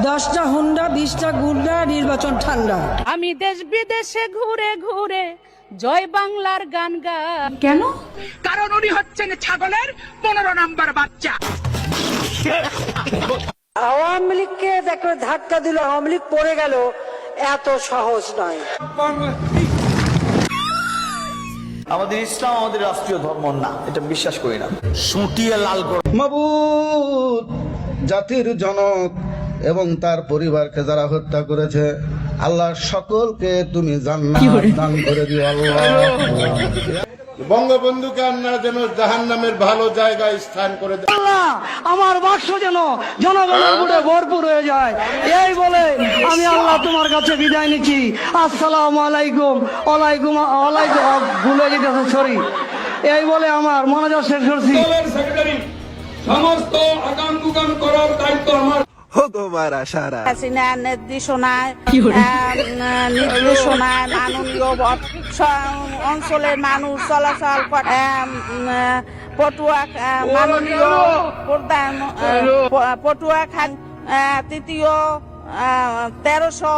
10টা হুন্ডা 20টা গুন্ডা, নির্বাচন ঠান্ডা। আমি দেশ বিদেশে ঘুরে ঘুরে জয় বাংলার গান গাই। কেন? কারণ উনি হচ্ছেন ছাগলের 15 নম্বর বাচ্চা। আওয়ামী লীগকে দেখো ধাক্কা দিল, আওয়ামী লীগ পড়ে গেল, এত সহজ নয়। আমাদের ইসলাম আমাদের রাষ্ট্রীয় ধর্ম না, এটা বিশ্বাস করি না। সুটিয়ে লাল করে মাবুদ, জাতির জনক এবং তার পরিবারকে যারা হত্যা করেছে, আল্লাহ সকলকে তুমি জান্নাত দান করে দিও আল্লাহ। বঙ্গবন্ধুকে আপনারা যেন জাহান্নামের ভালো জায়গায় স্থান করে দেন। আমার বাক্স যেন জনগণের ভোটে ভরপুর হয়ে যায়, এই বলে আমি আল্লাহ তোমার কাছে বিদায় নিচ্ছি। আসসালামু আলাইকুম। ওয়ালাইকুম ওয়ালাইকুম, ভুলে যেতেছে, সরি। এই বলে আমার মনোযোগ শেষ করছি। সমস্ত আগাম গুগাম করার দায়িত্ব আমার। নির্দেশনায় মাননীয় অঞ্চলের মানুষ চলাচল করে। পটুয়া মাননীয় প্রধান পটুয়া খান তৃতীয় 1300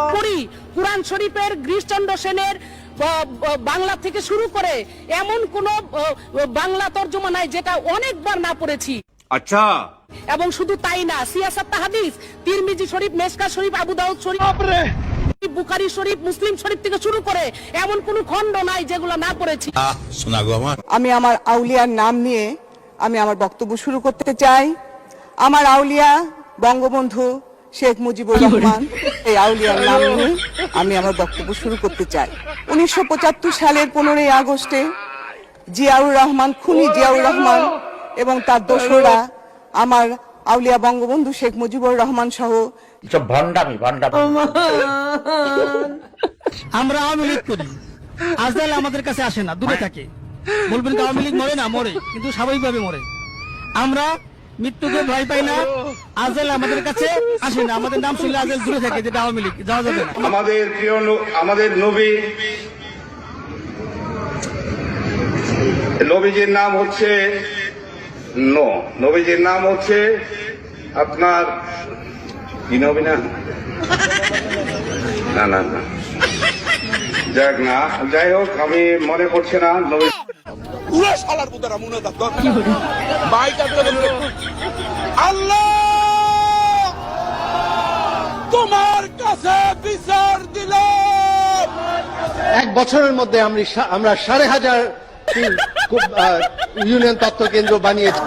কুরআন শরীফের গিরিশচন্দ্র সেনের বাংলা থেকে শুরু করে এমন কোন বাংলা তর্জমা নাই যেটা অনেকবার না পড়েছি। আচ্ছা, এবং শুধু তাই না, সিয়াসাত হাদিস, তিরমিজি শরীফ, মেশকা শরীফ, আবু দাউদ শরীফ, বুখারী শরীফ, মুসলিম শরীফ থেকে শুরু করে এমন কোন খণ্ড নাই যেগুলো না পড়েছি। আমি আমার আউলিয়ার নাম নিয়ে আমি আমার বক্তব্য শুরু করতে চাই। আমার আউলিয়া বঙ্গবন্ধু শেখ মুজিবুর রহমান, এই আউলিয়ার নাম নিয়ে আমি আমার বক্তব্য শুরু করতে চাই। 1975 সালের 15ই আগস্টে জিয়াউর রহমান, খুনি জিয়াউর রহমান এবং তার দোসররা আমার আউলিয়া বঙ্গবন্ধু শেখ মুজিবুর রহমান সহ আমরা আওয়ামী লীগ করি, আজকাল আমাদের কাছে আসে না, দূরে থাকে। বলবেন আওয়ামী লীগ মরে না, মরে, কিন্তু স্বাভাবিকভাবে মরে। আমরা মৃত্যুকে ভয় পাই না, আজকাল আমাদের কাছে আসে না, আমাদের নাম শুনলে আজকাল দূরে থাকে, যেটা আওয়ামী লীগ যাওয়া যাবে না। আমাদের প্রিয় আমাদের নবীজির নাম হচ্ছে নবীজির নাম হচ্ছে আপনার কি নবী না না না না যাক না, যাই হোক, আমি মনে করছি না। নবী আল্লাহ তোমার কাছে বিচার দিল। 1 বছরের মধ্যে আমরা 5,500 ইউনিয়ন তথ্য কেন্দ্র বানিয়েছি।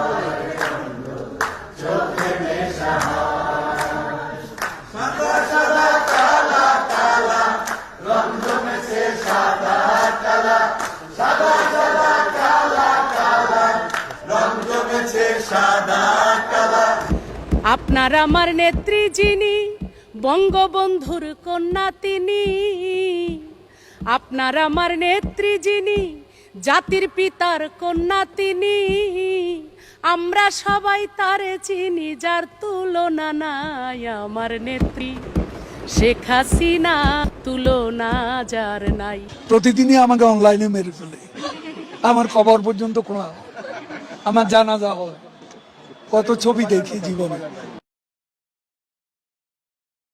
আপনার আমার নেত্রী যিনি, বঙ্গবন্ধুর কন্যা তিনি। আপনার আমার নেত্রী যিনি, জাতির পিতার কন্যা তিনি। আমরা সবাই তারে চিনি, যার তুলনা নাই। আমার নেত্রী শেখ হাসিনা, তুলনা যার নাই। প্রতিদিনই আমাকে অনলাইনে মেরে ফেলে, আমার খবর পর্যন্ত খোলা, আমার জানাজা হয়, কত ছবি দেখি জীবনে।